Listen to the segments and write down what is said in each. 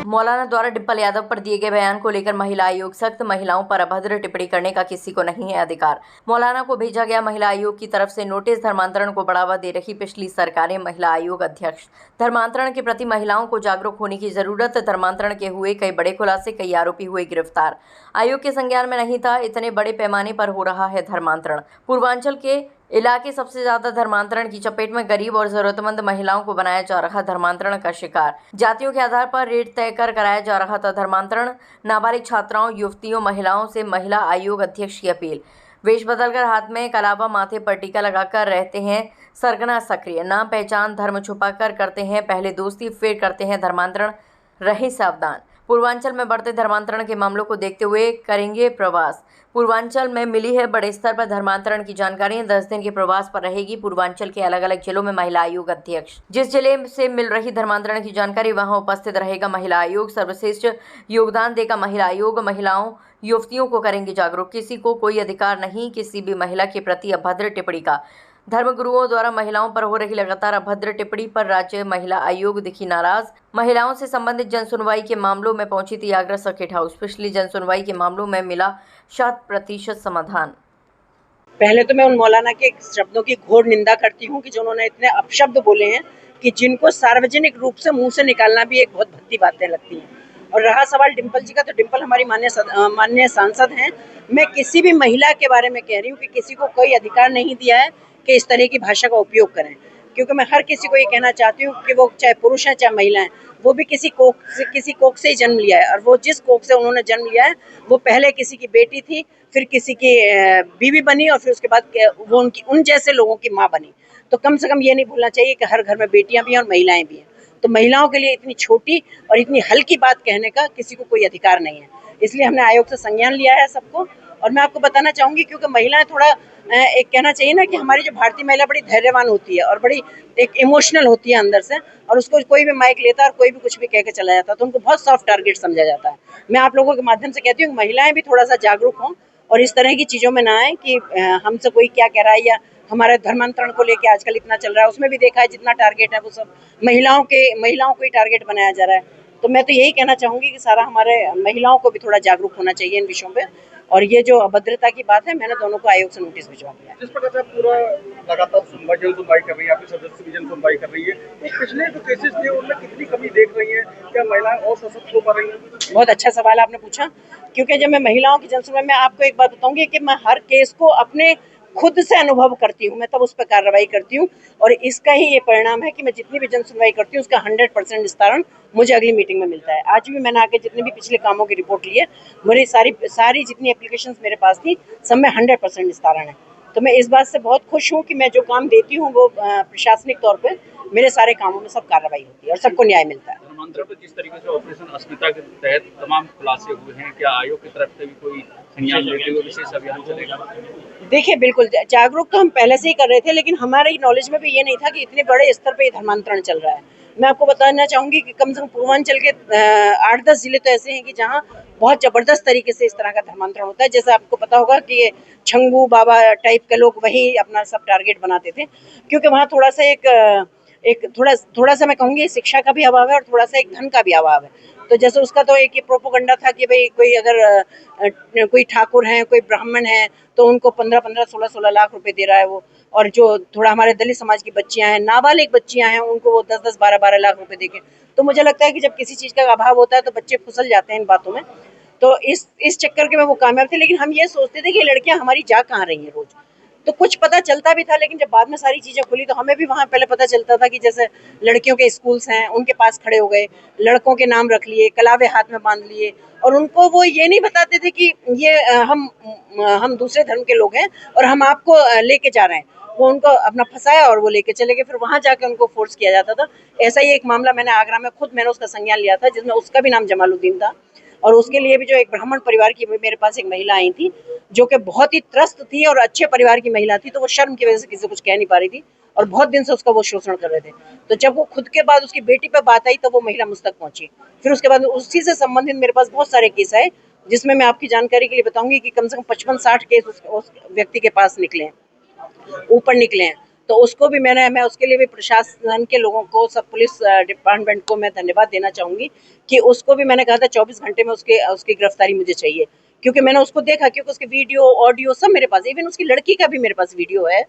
मौलाना द्वारा डिम्पल यादव पर दिए गए बयान को लेकर महिला आयोग सख्त। महिलाओं पर अभद्र टिप्पणी करने का किसी को नहीं है अधिकार। मौलाना को भेजा गया महिला आयोग की तरफ से नोटिस। धर्मांतरण को बढ़ावा दे रही पिछली सरकारें। महिला आयोग अध्यक्ष। धर्मांतरण के प्रति महिलाओं को जागरूक होने की जरूरत। धर्मांतरण के हुए कई बड़े खुलासे, कई आरोपी हुए गिरफ्तार। आयोग के संज्ञान में नहीं था। इतने बड़े पैमाने पर हो रहा है धर्मांतरण। पूर्वांचल के इलाके सबसे ज्यादा धर्मांतरण की चपेट में। गरीब और जरूरतमंद महिलाओं को बनाया जा रहा धर्मांतरण का शिकार। जातियों के आधार पर रेट तय कर कराया जा रहा था धर्मांतरण। नाबालिग छात्राओं, युवतियों, महिलाओं से महिला आयोग अध्यक्ष की अपील। वेश बदलकर हाथ में कलावा, माथे पर टीका लगाकर रहते हैं सरगना सक्रिय। नाम, पहचान, धर्म छुपाकर करते हैं पहले दोस्ती, फिर करते हैं धर्मांतरण। रहे सावधान। पूर्वांचल में बढ़ते धर्मांतरण के मामलों को देखते हुए करेंगे प्रवास। पूर्वांचल में मिली है बड़े स्तर पर धर्मांतरण की जानकारी। 10 दिन के प्रवास पर रहेगी पूर्वांचल के अलग अलग जिलों में महिला आयोग अध्यक्ष। जिस जिले से मिल रही धर्मांतरण की जानकारी, वहां उपस्थित रहेगा महिला आयोग। सर्वश्रेष्ठ योगदान देगा महिला आयोग। महिलाओं, युवतियों को करेंगे जागरूक। किसी को कोई अधिकार नहीं किसी भी महिला के प्रति अभद्र टिप्पणी का। धर्मगुरुओं द्वारा महिलाओं पर हो रही लगातार अभद्र टिप्पणी पर राज्य महिला आयोग दिखी नाराज। महिलाओं से संबंधित जनसुनवाई के मामलों में पहुंची थी आगरा सर्किट हाउस। पिछली जनसुनवाई के मामलों में मिला 100% समाधान। पहले तो मैं उन मौलाना के शब्दों की घोर निंदा करती हूँ कि जो उन्होंने इतने अपशब्द बोले हैं कि जिनको सार्वजनिक रूप से मुंह से निकालना भी एक बहुत भद्दी बातें लगती हैं। और रहा सवाल डिम्पल जी का, तो डिम्पल हमारी माननीय सांसद हैं। मैं किसी भी महिला के बारे में कह रही हूँ कि किसी को कोई अधिकार नहीं दिया है कि इस तरह की भाषा का उपयोग करें, क्योंकि मैं हर किसी को ये कहना चाहती हूँ कि वो चाहे पुरुष हैं चाहे महिला हैं, वो भी किसी कोख से ही जन्म लिया है। और वो जिस कोख से उन्होंने जन्म लिया है, वो पहले किसी की बेटी थी, फिर किसी की बीवी बनी, और फिर उसके बाद वो उन जैसे लोगों की माँ बनी। तो कम से कम ये नहीं भूलना चाहिए कि हर घर में बेटियां भी हैं और महिलाएं भी हैं। तो महिलाओं के लिए इतनी छोटी और इतनी हल्की बात कहने का किसी को कोई अधिकार नहीं है। इसलिए हमने आयोग से संज्ञान लिया है सबको। और मैं आपको बताना चाहूंगी, क्योंकि महिलाएं थोड़ा एक कहना चाहिए ना कि हमारी जो भारतीय महिला बड़ी धैर्यवान होती है और बड़ी एक इमोशनल होती है अंदर से, और उसको कोई भी माइक लेता है और कोई भी कुछ भी कह के चला जाता है, तो उनको बहुत सॉफ्ट टारगेट समझा जाता है। मैं आप लोगों के माध्यम से कहती हूँ कि महिलाएं भी थोड़ा सा जागरूक हों और इस तरह की चीजों में ना आए कि हमसे कोई क्या कह रहा है, या हमारे धर्मांतरण को लेकर आजकल इतना चल रहा है, उसमें भी देखा है जितना टारगेट है वो सब महिलाओं को ही टारगेट बनाया जा रहा है। तो मैं तो यही कहना चाहूंगी कि सारा हमारे महिलाओं को भी थोड़ा जागरूक होना चाहिए इन विषयों पे। और ये जो अभद्रता की बात है, मैंने दोनों को आयोग से नोटिस भिजवा दिया। जिस प्रकार से पूरा लगातार सुनवाई कर रही है, आपकी सदस्य भी जन सुनवाई कर रही है, तो पिछले जो केसेस थे उनमें कितनी कमी देख रही है? क्या महिलाएं और सशक्त हो पा रही हैं? बहुत अच्छा सवाल आपने पूछा, क्योंकि जब मैं महिलाओं की जनसुनवाई में आपको एक बात बताऊंगी कि मैं हर केस को अपने खुद से अनुभव करती हूँ, मैं तब उस पर कार्रवाई करती हूँ। और इसका ही ये परिणाम है कि मैं जितनी भी जनसुनवाई करती हूँ उसका 100% निस्तारण मुझे अगली मीटिंग में मिलता है। आज भी मैंने आके जितने भी पिछले कामों की रिपोर्ट ली है, मेरी सारी जितनी एप्लीकेशन मेरे पास थी, सब में 100% निस्तारण है। तो मैं इस बात से बहुत खुश हूँ कि मैं जो काम देती हूँ वो प्रशासनिक तौर पर मेरे सारे कामों में सब कार्रवाई होती है और सबको न्याय मिलता है। धर्मांतरण पर जिस तरीके से ऑपरेशन अस्मिता के तहत तमाम खुलासे हुए हैं, क्या आयोग की तरफ से भी कोई संज्ञान लेते हुए विशेष अभियान चलेगा? देखिए, बिल्कुल जागरूक तो हम पहले से ही कर रहे थे, लेकिन हमारे नॉलेज में भी ये नहीं था कि इतने बड़े स्तर पे धर्मांतरण चल रहा है। मैं आपको बताना चाहूंगी कि कम से कम पूर्वांचल के 8-10 जिले तो ऐसे हैं कि जहाँ बहुत जबरदस्त तरीके से इस तरह का धर्मांतरण होता है। जैसे आपको पता होगा कि ये छंगू बाबा टाइप के लोग वही अपना सब टारगेट बनाते थे, क्योंकि वहाँ थोड़ा सा थोड़ा सा मैं कहूँगी शिक्षा का भी अभाव है और थोड़ा सा एक धन का भी अभाव है। तो जैसे उसका तो एक प्रोपोगंडा था कि भाई कोई अगर कोई ठाकुर है, कोई ब्राह्मण है, तो उनको 15-15, 16-16 लाख रुपए दे रहा है वो। और जो थोड़ा हमारे दलित समाज की बच्चियां हैं, नाबालिग बच्चियां हैं, उनको वो 10-10, 12-12 लाख रुपए देके। तो मुझे लगता है कि जब किसी चीज का अभाव होता है तो बच्चे फिसल जाते हैं इन बातों में। तो इस चक्कर के में वो कामयाब थे, लेकिन हम ये सोचते थे कि लड़कियां हमारी जा कहाँ रही हैं रोज। तो कुछ पता चलता भी था, लेकिन जब बाद में सारी चीजें खुली तो हमें भी वहां पहले पता चलता था कि जैसे लड़कियों के स्कूल्स हैं, उनके पास खड़े हो गए, लड़कों के नाम रख लिए, कलावे हाथ में बांध लिए, और उनको वो ये नहीं बताते थे कि ये हम दूसरे धर्म के लोग हैं और हम आपको लेके जा रहे हैं। वो उनको अपना फंसाया और वो लेके चले गए, फिर वहां जाके उनको फोर्स किया जाता था। ऐसा ही एक मामला मैंने आगरा में मैंने उसका संज्ञान लिया था, जिसमें उसका भी नाम जमालुद्दीन था। और उसके लिए भी जो एक ब्राह्मण परिवार की मेरे पास एक महिला आई थी, जो कि बहुत ही त्रस्त थी और अच्छे परिवार की महिला थी, तो वो शर्म की वजह से किसी को कुछ कह नहीं पा रही थी और बहुत दिन से उसका वो शोषण कर रहे थे। तो जब वो खुद के बाद उसकी बेटी पे बात आई तो वो महिला मुझ तक पहुंची। फिर उसके बाद उसी से संबंधित मेरे पास बहुत सारे केस आए, जिसमें मैं आपकी जानकारी के लिए बताऊंगी कि कम से कम 55-60 केस उस व्यक्ति के पास निकले हैं, ऊपर निकले हैं। तो उसको भी मैं उसके लिए भी प्रशासन के लोगों को, सब पुलिस डिपार्टमेंट को मैं धन्यवाद देना चाहूँगी कि उसको भी मैंने कहा था 24 घंटे में उसकी गिरफ्तारी मुझे चाहिए, क्योंकि मैंने उसको देखा, क्योंकि उसके वीडियो ऑडियो सब मेरे पास, इवन उसकी लड़की का भी मेरे पास वीडियो है।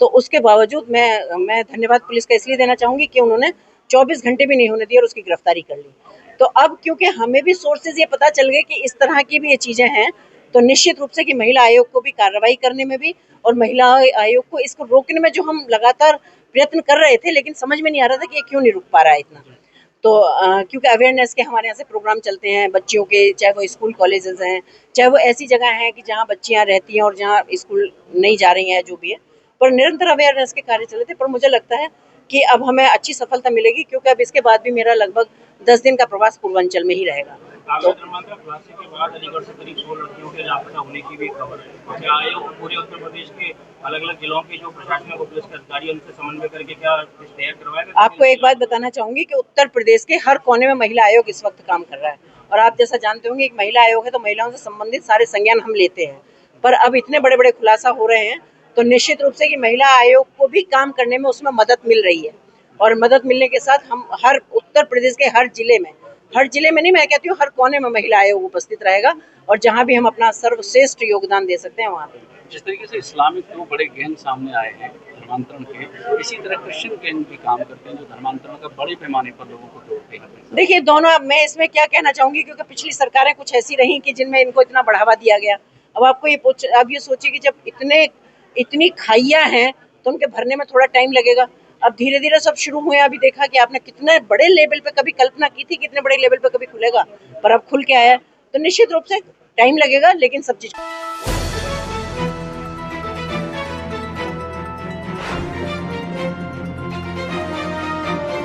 तो उसके बावजूद मैं धन्यवाद पुलिस का इसलिए देना चाहूँगी कि उन्होंने 24 घंटे भी नहीं होने दिए और उसकी गिरफ्तारी कर ली। तो अब क्योंकि हमें भी सोर्सेज ये पता चल गए कि इस तरह की भी ये चीज़ें हैं, तो निश्चित रूप से कि महिला आयोग को भी कार्रवाई करने में भी और महिला आयोग को इसको रोकने में जो हम लगातार प्रयत्न कर रहे थे, लेकिन समझ में नहीं आ रहा था कि ये क्यों नहीं रुक पा रहा है इतना। तो क्योंकि अवेयरनेस के हमारे यहाँ से प्रोग्राम चलते हैं बच्चियों के, चाहे वो स्कूल कॉलेजेस हैं, चाहे वो ऐसी जगह हैं कि जहाँ बच्चियाँ रहती हैं और जहाँ स्कूल नहीं जा रही हैं, जो भी है, पर निरंतर अवेयरनेस के कार्य चले थे। पर मुझे लगता है कि अब हमें अच्छी सफलता मिलेगी, क्योंकि अब इसके बाद भी मेरा लगभग 10 दिन का प्रवास पूर्वांचल में ही रहेगा। तो खुलासे के बाद अलीगढ़ से करीब 100 लड़कियों के लापता होने की भी खबर है। क्या आयोग पूरे उत्तर प्रदेश के अलग अलग जिलों के जो प्रशासनिक और पुलिस के अधिकारी उनसे समन्वय करके क्या तैयार करवाएगा? आपको एक बात बताना चाहूंगी कि उत्तर प्रदेश के हर कोने में महिला आयोग इस वक्त काम कर रहा है, और आप जैसा जानते होंगे एक महिला आयोग है, तो महिलाओं से संबंधित सारे संज्ञान हम लेते हैं। पर अब इतने बड़े बड़े खुलासा हो रहे हैं, तो निश्चित रूप से कि महिला आयोग को भी काम करने में उसमें मदद मिल रही है, और मदद मिलने के साथ हम हर उत्तर प्रदेश के हर जिले में नहीं, मैं कहती हूँ हर कोने में महिला आयोग उपस्थित रहेगा, और जहाँ भी हम अपना सर्वश्रेष्ठ योगदान दे सकते हैं वहाँ पे। जिस तरीके से इस्लामिक तो बड़े गैंग सामने आए हैं धर्मांतरण के, इसी तरह क्रिश्चियन गैंग भी काम करते हैं जो धर्मांतरण का बड़े पैमाने पर लोगों को तोड़ते हैं। देखिए दोनों, अब मैं इसमें क्या कहना चाहूंगी, क्योंकि पिछली सरकारें कुछ ऐसी रही कि जिनमें इनको इतना बढ़ावा दिया गया। अब आपको ये सोचिए कि जब इतनी खाइयां हैं तो उनके भरने में थोड़ा टाइम लगेगा। अब धीरे धीरे सब शुरू हुए। अभी देखा कि आपने कितने बड़े लेवल पे कभी कल्पना की थी, कितने बड़े लेवल पे कभी खुलेगा, पर अब खुल के आया, तो निश्चित रूप से टाइम लगेगा, लेकिन सब चीज